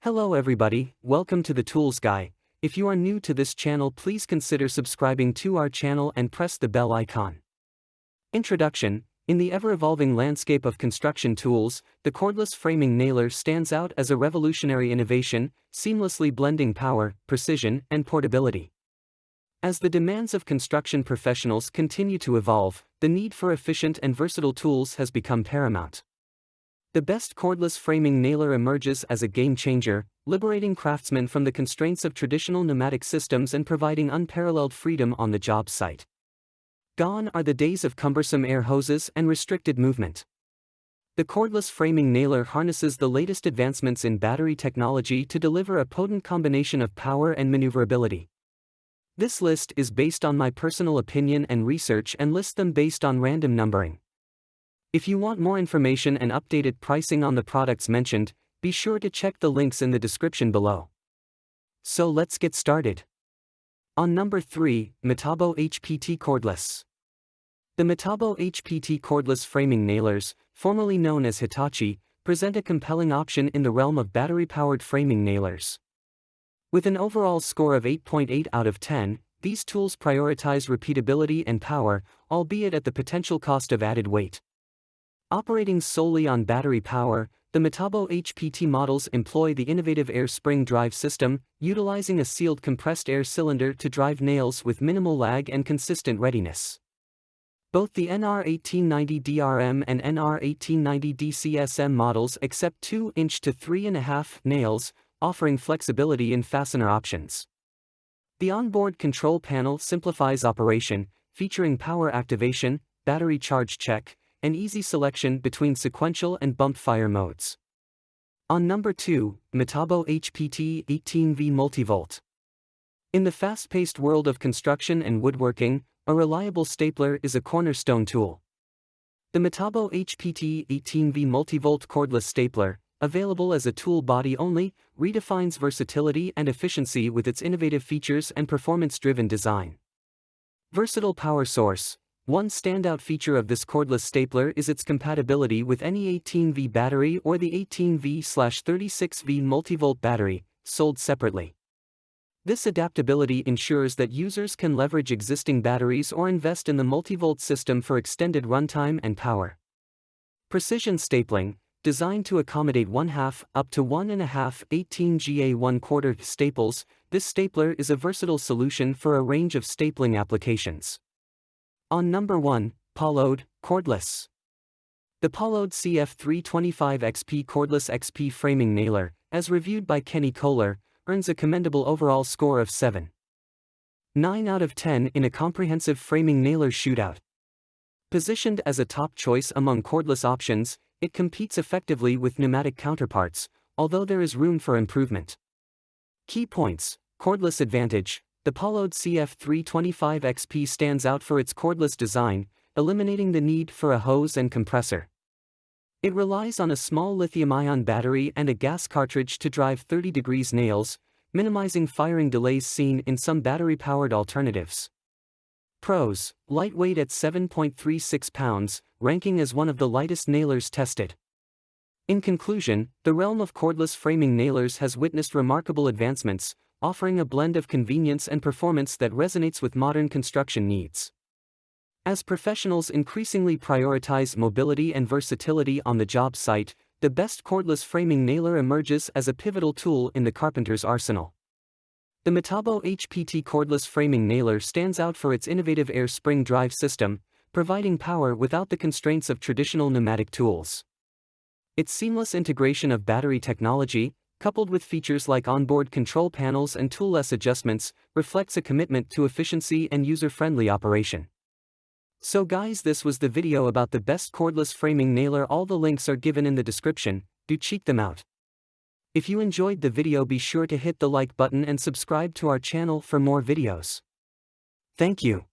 Hello everybody, welcome to the Tools Guy. If you are new to this channel, please consider subscribing to our channel and press the bell icon. Introduction. In the ever-evolving landscape of construction tools, the cordless framing nailer stands out as a revolutionary innovation, seamlessly blending power, precision, and portability. As the demands of construction professionals continue to evolve, the need for efficient and versatile tools has become paramount. The best cordless framing nailer emerges as a game-changer, liberating craftsmen from the constraints of traditional pneumatic systems and providing unparalleled freedom on the job site. Gone are the days of cumbersome air hoses and restricted movement. The cordless framing nailer harnesses the latest advancements in battery technology to deliver a potent combination of power and maneuverability. This list is based on my personal opinion and research and lists them based on random numbering. If you want more information and updated pricing on the products mentioned, be sure to check the links in the description below. So let's get started. On number 3, Metabo HPT Cordless. The Metabo HPT Cordless framing nailers, formerly known as Hitachi, present a compelling option in the realm of battery-powered framing nailers. With an overall score of 8.8 out of 10, these tools prioritize repeatability and power, albeit at the potential cost of added weight. Operating solely on battery power, the Metabo HPT models employ the innovative air spring drive system, utilizing a sealed compressed air cylinder to drive nails with minimal lag and consistent readiness. Both the NR1890DRM and NR1890DCSM models accept 2-inch to 3.5 nails, offering flexibility in fastener options. The onboard control panel simplifies operation, featuring power activation, battery charge check, and easy selection between sequential and bump fire modes. On number 2, Metabo HPT 18V Multivolt. In the fast-paced world of construction and woodworking, a reliable stapler is a cornerstone tool. The Metabo HPT 18V Multivolt Cordless Stapler, available as a tool body only, redefines versatility and efficiency with its innovative features and performance-driven design. Versatile power source. One standout feature of this cordless stapler is its compatibility with any 18V battery or the 18V/36V multivolt battery, sold separately. This adaptability ensures that users can leverage existing batteries or invest in the multivolt system for extended runtime and power. Precision stapling, designed to accommodate 1/2 up to 1.5 18GA 1/4 staples, this stapler is a versatile solution for a range of stapling applications. On number 1, Poed Cordless. The Poed CF325XP Cordless XP Framing Nailer, as reviewed by Kenny Kohler, earns a commendable overall score of 7.9 out of 10 in a comprehensive framing nailer shootout. Positioned as a top choice among cordless options, it competes effectively with pneumatic counterparts, although there is room for improvement. Key points. Cordless advantage. The Poed CF325XP stands out for its cordless design, eliminating the need for a hose and compressor. It relies on a small lithium-ion battery and a gas cartridge to drive 30° nails, minimizing firing delays seen in some battery-powered alternatives. Pros: lightweight at 7.36 pounds, ranking as one of the lightest nailers tested. In conclusion, the realm of cordless framing nailers has witnessed remarkable advancements, offering a blend of convenience and performance that resonates with modern construction needs. As professionals increasingly prioritize mobility and versatility on the job site, the best cordless framing nailer emerges as a pivotal tool in the carpenter's arsenal. The Metabo HPT Cordless Framing Nailer stands out for its innovative air spring drive system, providing power without the constraints of traditional pneumatic tools. Its seamless integration of battery technology, coupled with features like onboard control panels and toolless adjustments, reflects a commitment to efficiency and user-friendly operation. So guys, this was the video about the best cordless framing nailer. All the links are given in the description, do check them out. If you enjoyed the video, be sure to hit the like button and subscribe to our channel for more videos. Thank you.